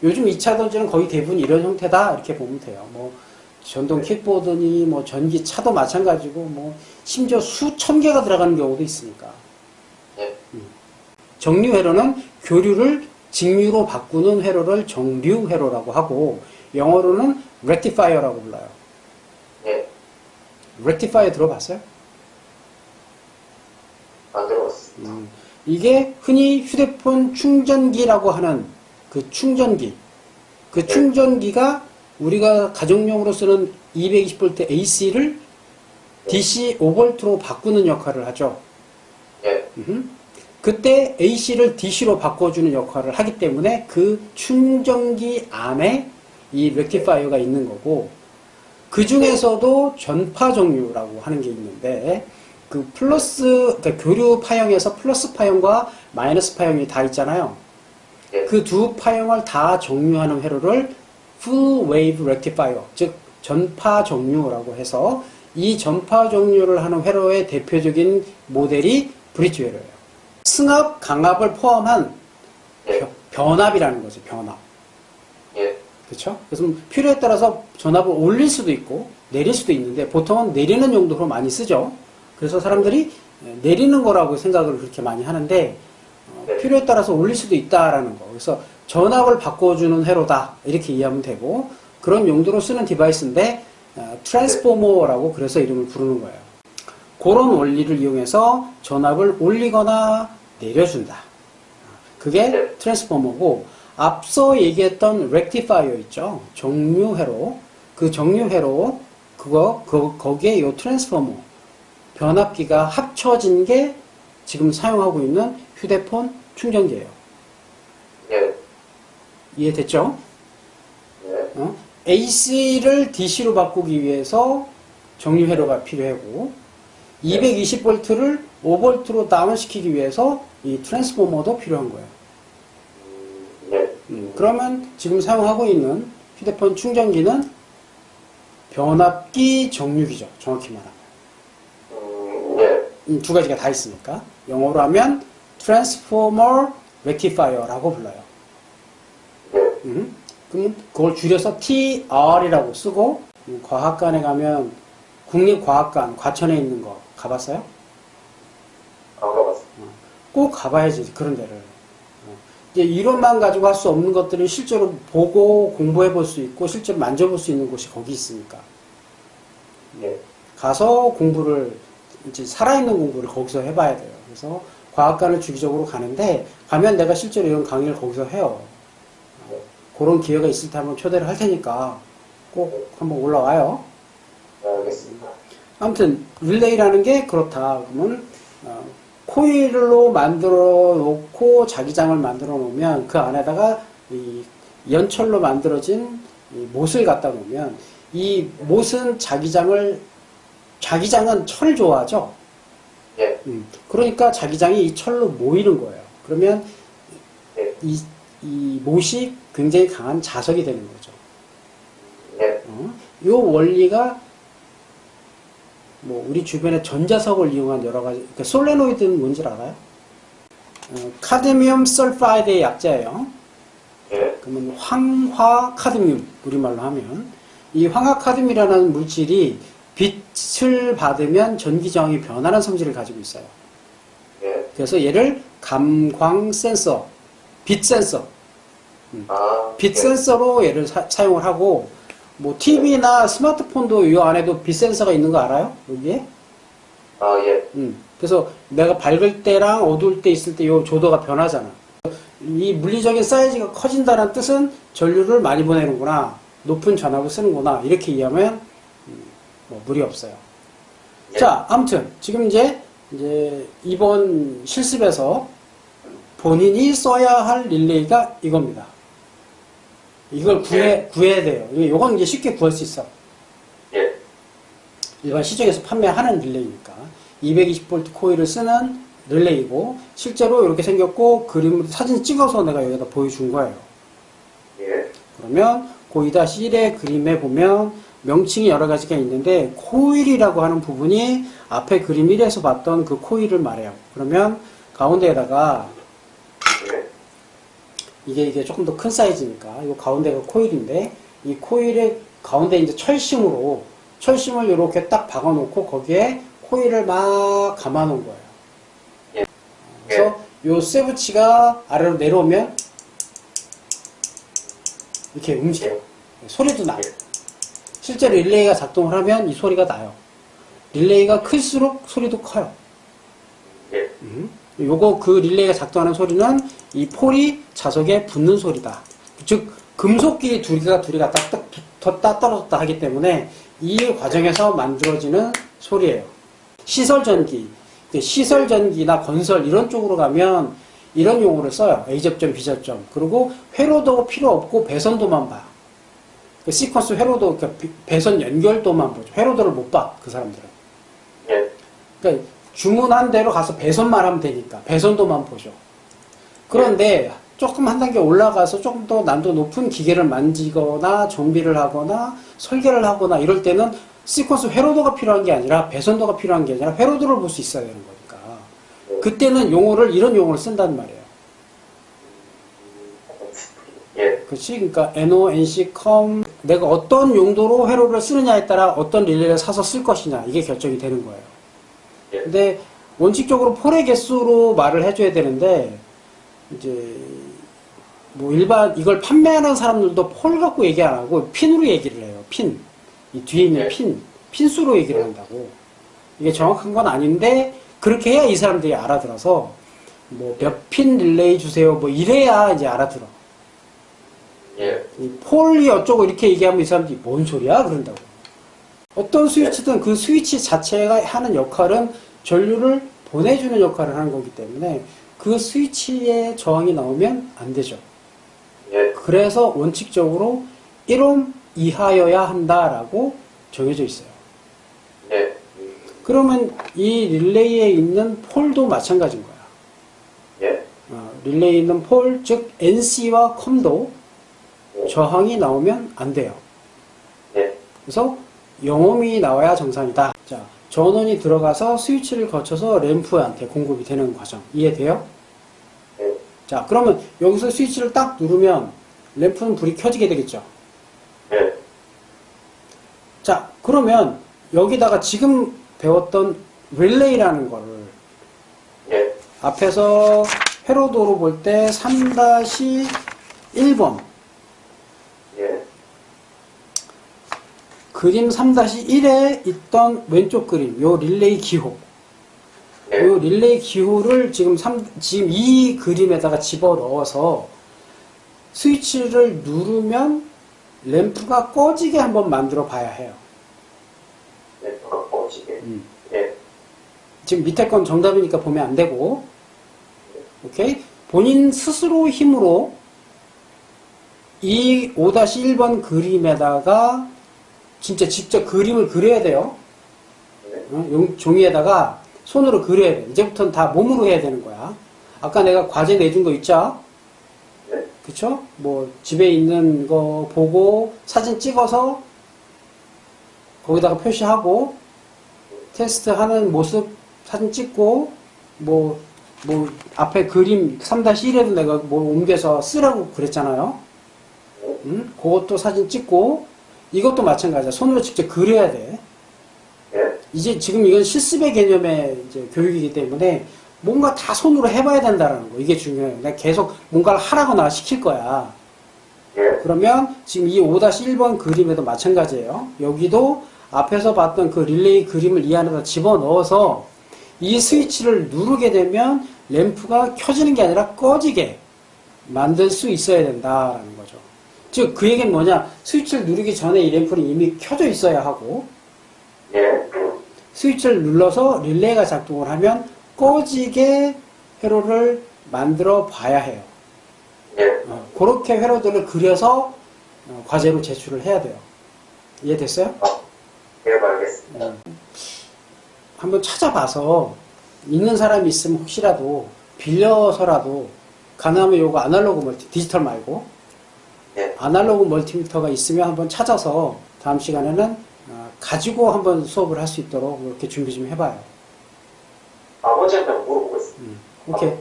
요즘 2차 전지는 거의 대부분 이런 형태다 이렇게 보면 돼요. 뭐 전동 킥보드니 뭐 전기차도 마찬가지고 뭐 심지어 수천 개가 들어가는 경우도 있으니까. 예. 정류 회로는 교류를 직류로 바꾸는 회로를 정류 회로라고 하고 영어로는 rectifier라고 불러요. 예. rectifier 들어봤어요? 안 들어봤습니다. 이게 흔히 휴대폰 충전기라고 하는 그 충전기. 그 충전기가 우리가 가정용으로 쓰는 220V AC를 DC 5V로 바꾸는 역할을 하죠. 예. 그때 AC를 DC로 바꿔주는 역할을 하기 때문에 그 충전기 안에 이 렉티파이어가 있는 거고, 그 중에서도 전파 종류라고 하는 게 있는데, 그 플러스, 그러니까 교류 파형에서 플러스 파형과 마이너스 파형이 다 있잖아요. 예. 그 두 파형을 다 정류하는 회로를 full wave rectifier, 즉 전파 종류라고 해서 이 전파 종류를 하는 회로의 대표적인 모델이 브릿지 회로예요. 승합, 강압을 포함한 예. 변압이라는 거죠. 변압. 예. 그렇죠? 그래서 필요에 따라서 전압을 올릴 수도 있고 내릴 수도 있는데 보통은 내리는 용도로 많이 쓰죠. 그래서 사람들이 내리는 거라고 생각을 그렇게 많이 하는데 필요에 따라서 올릴 수도 있다라는 거. 그래서 전압을 바꿔주는 회로다 이렇게 이해하면 되고, 그런 용도로 쓰는 디바이스인데 트랜스포머라고 그래서 이름을 부르는 거예요. 그런 원리를 이용해서 전압을 올리거나 내려준다. 그게 트랜스포머고, 앞서 얘기했던 렉티파이어 있죠. 정류 회로. 그 정류 회로 거기에 이 트랜스포머 변압기가 합쳐진 게 지금 사용하고 있는 휴대폰 충전기예요. 예. 이해됐죠? 예. AC를 DC로 바꾸기 위해서 정류 회로가 필요하고 220V를 5V로 다운시키기 위해서 이 트랜스포머도 필요한 거예요. 예. 그러면 지금 사용하고 있는 휴대폰 충전기는 변압기 정류기죠. 정확히 말하면. 예. 이 두 가지가 다 있으니까. 영어로 하면 Transformer Rectifier라고 불러요. 예. 그럼 그걸 줄여서 TR이라고 쓰고, 과학관에 가면 국립과학관 과천에 있는 거 가봤어요? 안 가봤습니다. 꼭 가봐야지 그런 데를. 이제 이론만 가지고 할 수 없는 것들을 실제로 보고 공부해 볼 수 있고 실제로 만져볼 수 있는 곳이 거기 있으니까. 예. 가서 공부를 이제 살아있는 공부를 거기서 해봐야 돼요. 그래서 과학관을 주기적으로 가는데 가면 내가 실제로 이런 강의를 거기서 해요. 그런 기회가 있을 때 한번 초대를 할 테니까 꼭 한번 올라와요. 알겠습니다. 아무튼 릴레이라는 게 그렇다. 그러면 코일로 만들어 놓고 자기장을 만들어 놓으면 그 안에다가 이 연철로 만들어진 이 못을 갖다 놓으면 이 못은 자기장은 철을 좋아하죠. 예. 그러니까 자기장이 이 철로 모이는 거예요. 그러면 예. 이 못이 굉장히 강한 자석이 되는 거죠. 예. 이 원리가 뭐 우리 주변에 전자석을 이용한 여러 가지, 그러니까 솔레노이드는 뭔지 알아요? 카드뮴 설파이드의 약자예요. 예. 그러면 황화카드뮴, 우리말로 하면 이 황화카드뮴이라는 물질이 빛을 받으면 전기 저항이 변하는 성질을 가지고 있어요. 예. 그래서 얘를 감광 센서, 빛 센서, 빛 센서로 얘를 사용을 하고, 뭐 TV나 스마트폰도 이 안에도 빛 센서가 있는 거 알아요? 여기에? 예. 그래서 내가 밝을 때랑 어두울 때 있을 때 이 조도가 변하잖아. 이 물리적인 사이즈가 커진다는 뜻은 전류를 많이 보내는구나, 높은 전압을 쓰는구나, 이렇게 이해하면 뭐 무리 없어요. 예. 자, 아무튼 지금 이제 이번 실습에서 본인이 써야 할 릴레이가 이겁니다. 이걸 구해야 돼요. 이건 이제 쉽게 구할 수 있어. 예. 일반 시중에서 판매하는 릴레이니까. 220V 코일을 쓰는 릴레이고, 실제로 이렇게 생겼고, 그림으로 사진 찍어서 내가 여기다 보여준 거예요. 예. 그러면 고2-1의 그림에 보면 명칭이 여러 가지가 있는데, 코일이라고 하는 부분이 앞에 그림 1에서 봤던 그 코일을 말해요. 그러면 가운데에다가 예. 이게 조금 더 큰 사이즈니까. 이 가운데가 코일인데, 이 코일의 가운데 이제 철심을 이렇게 딱 박아놓고 거기에 코일을 막 감아놓은 거예요. 예. 그래서 요 쇠붙이가 아래로 내려오면 이렇게 움직여요. 소리도 나요. 실제로 릴레이가 작동을 하면 이 소리가 나요. 릴레이가 클수록 소리도 커요. 예. 요거 그 릴레이가 작동하는 소리는 이 폴이 자석에 붙는 소리다. 즉 금속끼리 둘이가 딱 붙었다 떨어졌다 하기 때문에 이 과정에서 만들어지는 소리예요. 시설전기나 건설 이런 쪽으로 가면 이런 용어를 써요. A접점, B접점. 그리고 회로도 필요 없고 배선도만 봐요. 그 시퀀스 회로도, 그러니까 배선 연결도만 보죠. 회로도를 못 봐, 그 사람들은. 예. 그러니까 주문한 대로 가서 배선만 하면 되니까 배선도만 보죠. 그런데 조금 한 단계 올라가서 조금 더 난도 높은 기계를 만지거나 정비를 하거나 설계를 하거나 이럴 때는 시퀀스 회로도가 필요한 게 아니라 배선도가 필요한 게 아니라 회로도를 볼 수 있어야 되는 거니까. 그때는 이런 용어를 쓴단 말이에요. 예. 그렇지? 그러니까 NO, NC, COM 내가 어떤 용도로 회로를 쓰느냐에 따라 어떤 릴레이를 사서 쓸 것이냐 이게 결정이 되는 거예요. 예. 근데 원칙적으로 폴의 개수로 말을 해줘야 되는데 이제 뭐 일반 이걸 판매하는 사람들도 폴 갖고 얘기 안 하고 핀으로 얘기를 해요. 핀. 이 뒤에 있는 핀수로 얘기를 한다고. 이게 정확한 건 아닌데 그렇게 해야 이 사람들이 알아들어서 뭐 몇 핀 릴레이 주세요. 뭐 이래야 이제 알아들어. 예. 이 폴이 어쩌고 이렇게 얘기하면 이 사람들이 뭔 소리야? 그런다고. 어떤 스위치든 그 스위치 자체가 하는 역할은 전류를 보내주는 역할을 하는 거기 때문에 그 스위치에 저항이 나오면 안 되죠. 예. 그래서 원칙적으로 1옴 이하여야 한다라고 정해져 있어요. 예. 그러면 이 릴레이에 있는 폴도 마찬가지인 거야. 예. 릴레이에 있는 폴, 즉 NC와 컴도 저항이 나오면 안 돼요. 예. 그래서 0옴이 나와야 정상이다. 자, 전원이 들어가서 스위치를 거쳐서 램프한테 공급이 되는 과정. 이해돼요? 예. 자, 그러면 여기서 스위치를 딱 누르면 램프는 불이 켜지게 되겠죠. 예. 자, 그러면 여기다가 지금 배웠던 릴레이라는 거를 예. 앞에서 회로도로 볼 때 3-1번 예. 그림 3-1에 있던 왼쪽 그림, 요 릴레이 기호. 예. 요 릴레이 기호를 지금 이 그림에다가 집어 넣어서 스위치를 누르면 램프가 꺼지게 한번 만들어 봐야 해요. 램프가 꺼지게. 예. 지금 밑에 건 정답이니까 보면 안 되고, 오케이? 본인 스스로 힘으로 이 5-1번 그림에다가 진짜 직접 그림을 그려야 돼요. 종이에다가 손으로 그려야 돼. 이제부터는 다 몸으로 해야 되는 거야. 아까 내가 과제 내준 거 있죠? 네. 그쵸? 뭐, 집에 있는 거 보고 사진 찍어서 거기다가 표시하고 테스트 하는 모습 사진 찍고 뭐 앞에 그림 3-1에도 내가 뭐 옮겨서 쓰라고 그랬잖아요. 그것도 사진 찍고 이것도 마찬가지야. 손으로 직접 그려야 돼. 예. 이제 지금 이건 실습의 개념의 이제 교육이기 때문에 뭔가 다 손으로 해봐야 된다는 거. 이게 중요해요. 내가 계속 뭔가를 하라거나 시킬 거야. 예. 그러면 지금 이 5-1번 그림에도 마찬가지예요. 여기도 앞에서 봤던 그 릴레이 그림을 이 안에다 집어넣어서 이 스위치를 누르게 되면 램프가 켜지는 게 아니라 꺼지게 만들 수 있어야 된다라는 거죠. 즉, 그 얘기는 뭐냐? 스위치를 누르기 전에 이 램프는 이미 켜져 있어야 하고, 예. 스위치를 눌러서 릴레이가 작동을 하면 꺼지게 회로를 만들어 봐야 해요. 예. 그렇게 회로들을 그려서 과제로 제출을 해야 돼요. 이해됐어요? 예, 알겠습니다. 한번 찾아봐서 있는 사람이 있으면 혹시라도 빌려서라도 가능하면 요거 아날로그 디지털 말고 예. 아날로그 멀티미터가 있으면 한번 찾아서 다음 시간에는 가지고 한번 수업을 할 수 있도록 이렇게 준비 좀 해봐요. 아버지한테 물어보겠습니다. 오케이.